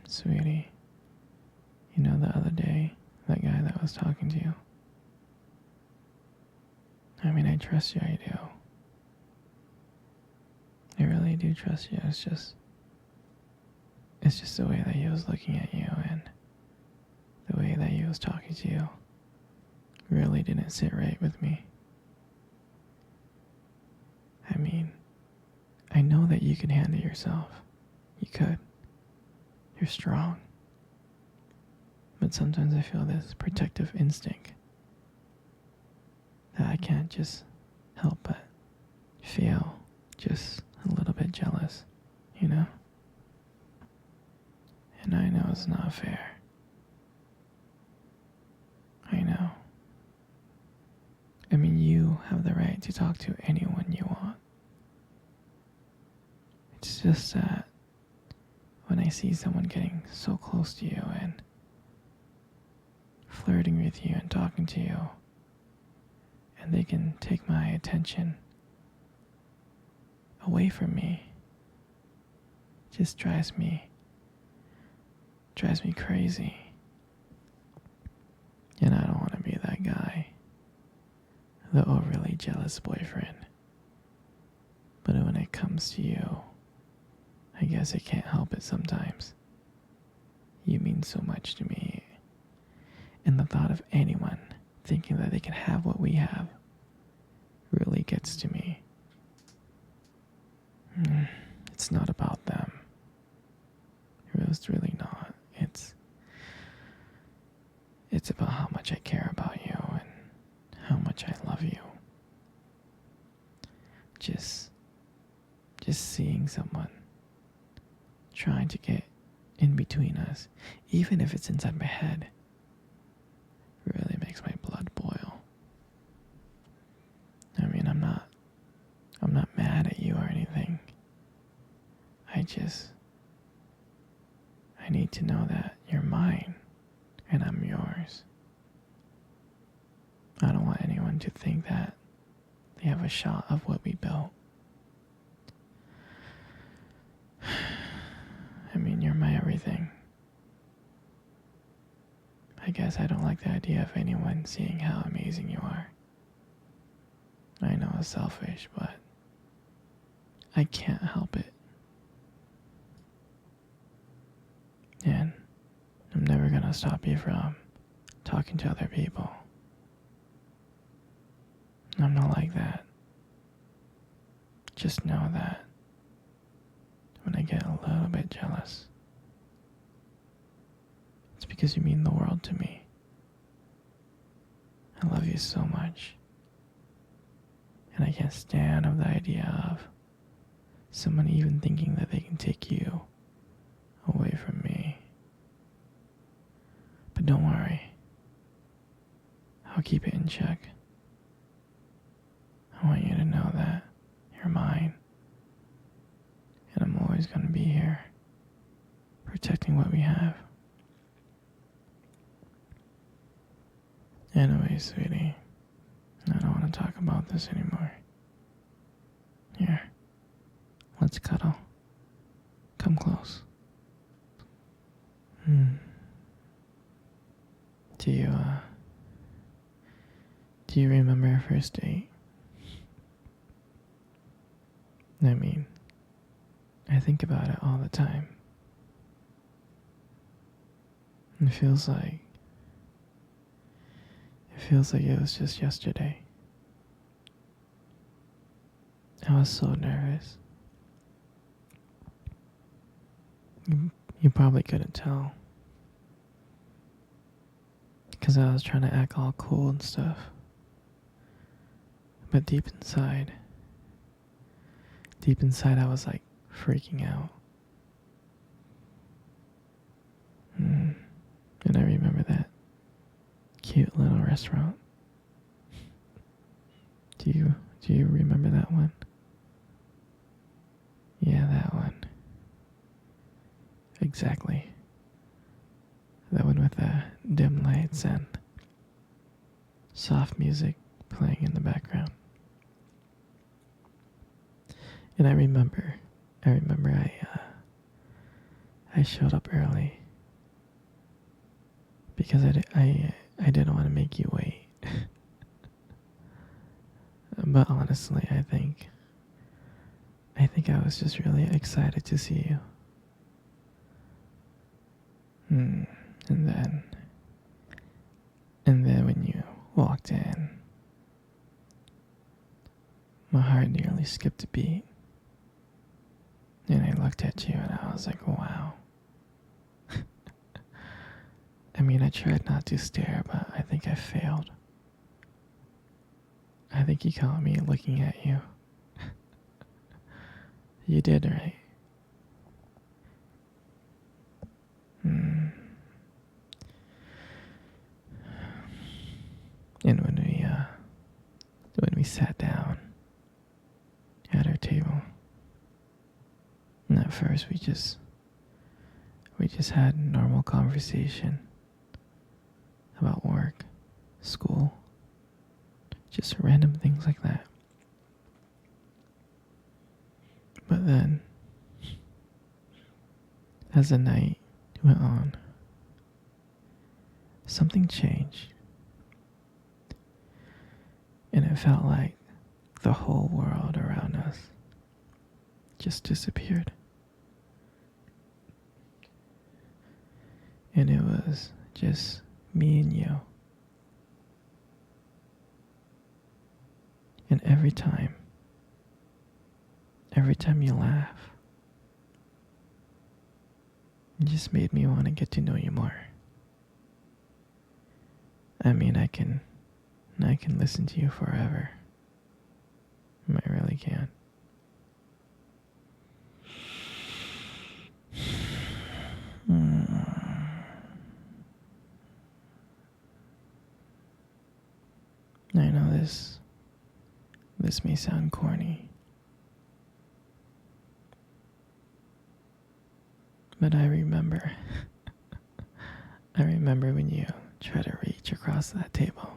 Sweetie, you know the other day, that guy that was talking to you? I mean, I trust you, I do. I really do trust you. It's just the way that he was looking at you and the way that he was talking to you really didn't sit right with me. I mean, I know that you can handle yourself. You could. You're strong. But sometimes I feel this protective instinct that I can't just help but feel just a little bit jealous, you know? And I know it's not fair. I know. I mean, you have the right to talk to anyone you want. It's just that when I see someone getting so close to you and flirting with you and talking to you, and they can take my attention away from me, it just drives me crazy. And I don't want to be that guy, the overly jealous boyfriend. But when it comes to you, I guess I can't help it sometimes. You mean so much to me. And the thought of anyone thinking that they can have what we have really gets to me. It's not about them. It's really not. It's about how much I care about you and how much I love you. Just seeing someone trying to get in between us, even if it's inside my head, really makes my blood boil. I mean, I'm not mad at you or anything. I need to know that you're mine and I'm yours. I don't want anyone to think that they have a shot of what we built. I mean, you're my everything. I guess I don't like the idea of anyone seeing how amazing you are. I know it's selfish, but I can't help it. And I'm never gonna stop you from talking to other people. I'm not like that. Just know that when I get a little bit jealous, it's because you mean the world to me. I love you so much. And I can't stand of the idea of someone even thinking that they can take you away from me. But don't worry. I'll keep it in check. I want you to know that you're mine. And I'm always going to be here, protecting what we have. Anyway, sweetie, I don't want to talk about this anymore. Here, let's cuddle. Come close. Do you remember our first date? I mean, I think about it all the time. It feels like it was just yesterday. I was so nervous. You probably couldn't tell. Because I was trying to act all cool and stuff. But deep inside I was like freaking out. And I remember that cute little restaurant. Do you remember that one? Yeah, that one. Exactly. That one with the dim lights and soft music playing in the background. I remember I I showed up early because I didn't want to make you wait. But honestly, I think I was just really excited to see you. Hmm. And then when you walked in, my heart nearly skipped a beat. And I looked at you and I was like, wow. I mean, I tried not to stare, but I think I failed. I think you caught me looking at you. You did, right? Hmm. And when we sat down at our table, and at first we just had normal conversation about work, school, just random things like that. But then, as the night went on, something changed. And it felt like the whole world around us just disappeared. And it was just me and you. And every time you laugh, it just made me want to get to know you more. I mean, I can listen to you forever. I really can. I know this may sound corny, but I remember when you tried to reach across that table.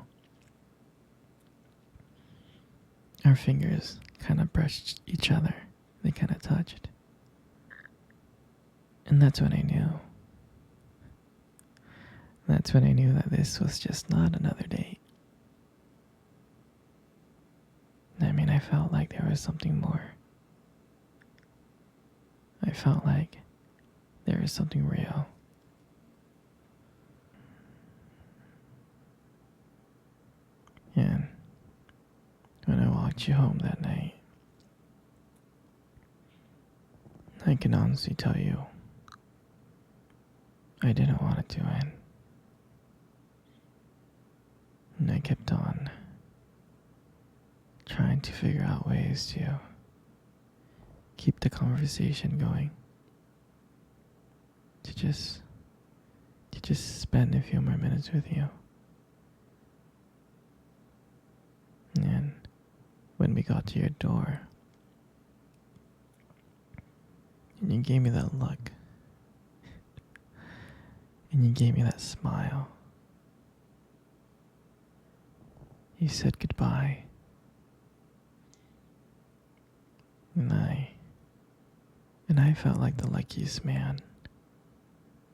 Our fingers kind of brushed each other. They kind of touched. And that's when I knew. That's when I knew that this was just not another date. I mean, I felt like there was something more. I felt like there was something real. And when I walked you home that night, I can honestly tell you, I didn't want it to end. And I kept on trying to figure out ways to keep the conversation going. To just spend a few more minutes with you. And when we got to your door, and you gave me that look, and you gave me that smile, you said goodbye, and I felt like the luckiest man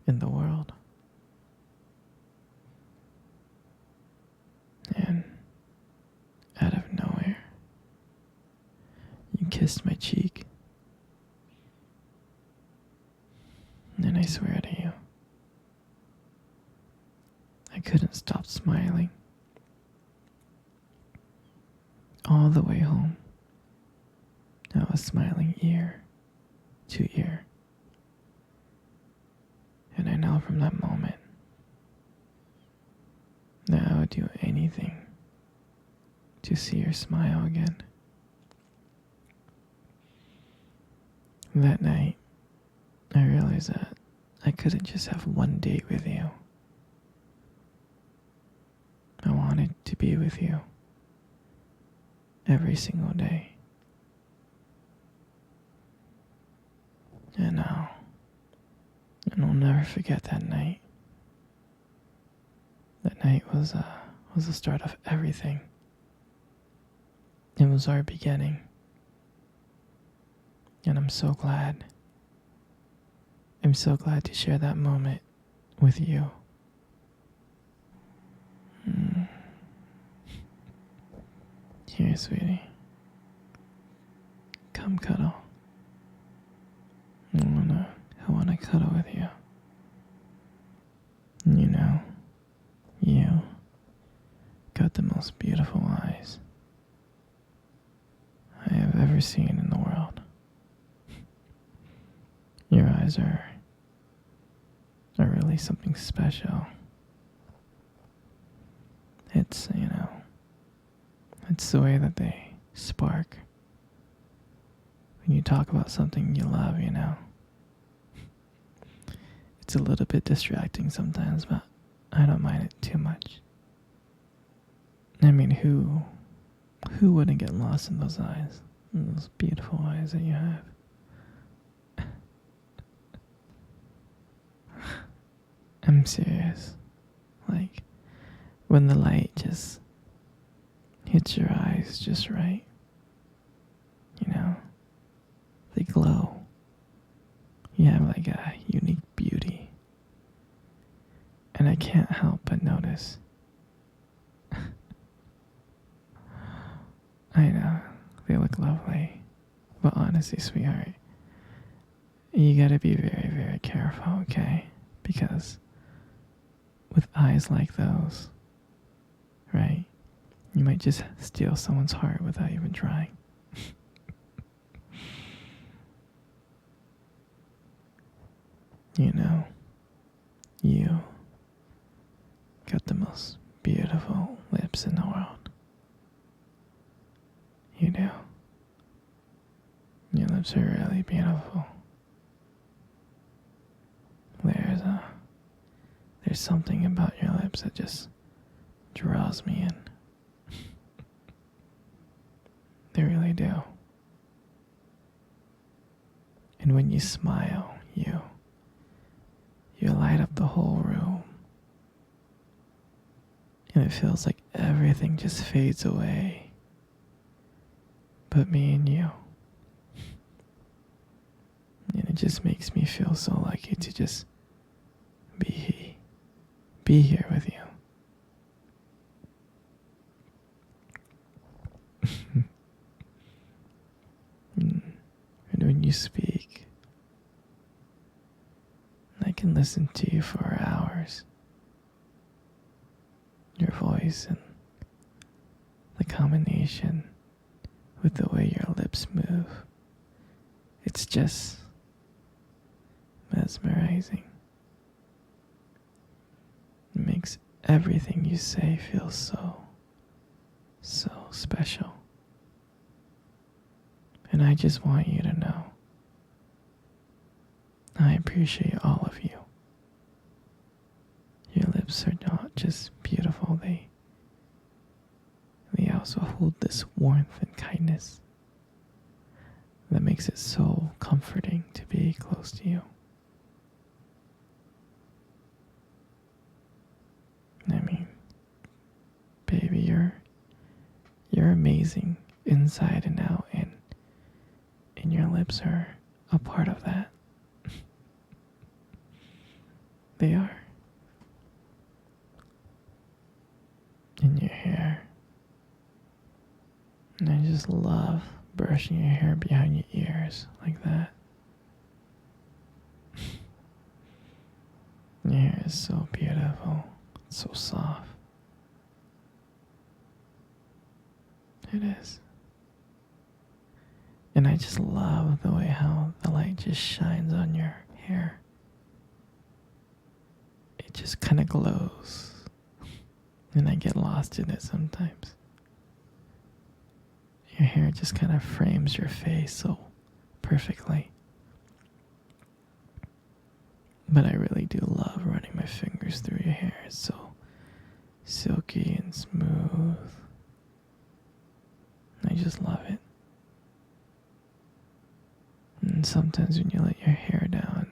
in the world. And out of nowhere, you kissed my cheek. And I swear to you, I couldn't stop smiling. All the way home, I was smiling ear to ear. And I know from that moment that I would do anything to see your smile again. That night, I realized that I couldn't just have one date with you. I wanted to be with you every single day. And I'll never forget that night. That night was the start of everything. It was our beginning. And I'm so glad I'm so glad to share that moment with you. Mm. Here, sweetie. Come cuddle. I wanna cuddle with you. You know, you got the most beautiful eyes I have ever seen in the world. Your eyes are really something special. It's, it's the way that they spark when you talk about something you love, It's a little bit distracting sometimes, but I don't mind it too much. I mean, who wouldn't get lost in those eyes? In those beautiful eyes that you have. I'm serious. Like, when the light just hits your eyes just right, they glow. You have like a unique beauty. And I can't help but notice. I know, they look lovely. But honestly, sweetheart, you gotta be very, very careful, okay? Because with eyes like those, right, you might just steal someone's heart without even trying. You got the most beautiful lips in the world. You do. Your lips are really beautiful. There's something about your lips that just draws me in. They really do. And when you smile, you light up the whole room. And it feels like everything just fades away. But me and you. And it just makes me feel so lucky to just be here with you. And when you speak, I can listen to you for hours. Your voice and the combination with the way your lips move. It's just mesmerizing. It makes everything you say feel so special. And I just want you to know I appreciate all of you. Your lips are not just beautiful, they also hold this warmth and kindness that makes it so comforting to be close to you. I mean, baby, you're amazing inside and out, and your lips are a part of that. They are. And your hair. And I just love brushing your hair behind your ears like that. Your hair is so beautiful. It's so soft. It is. And I just love the way how the light just shines on your hair. It just kind of glows. And I get lost in it sometimes. Your hair just kind of frames your face so perfectly. But I really do love running my fingers through your hair. It's so silky and smooth. I just love it. And sometimes when you let your hair down,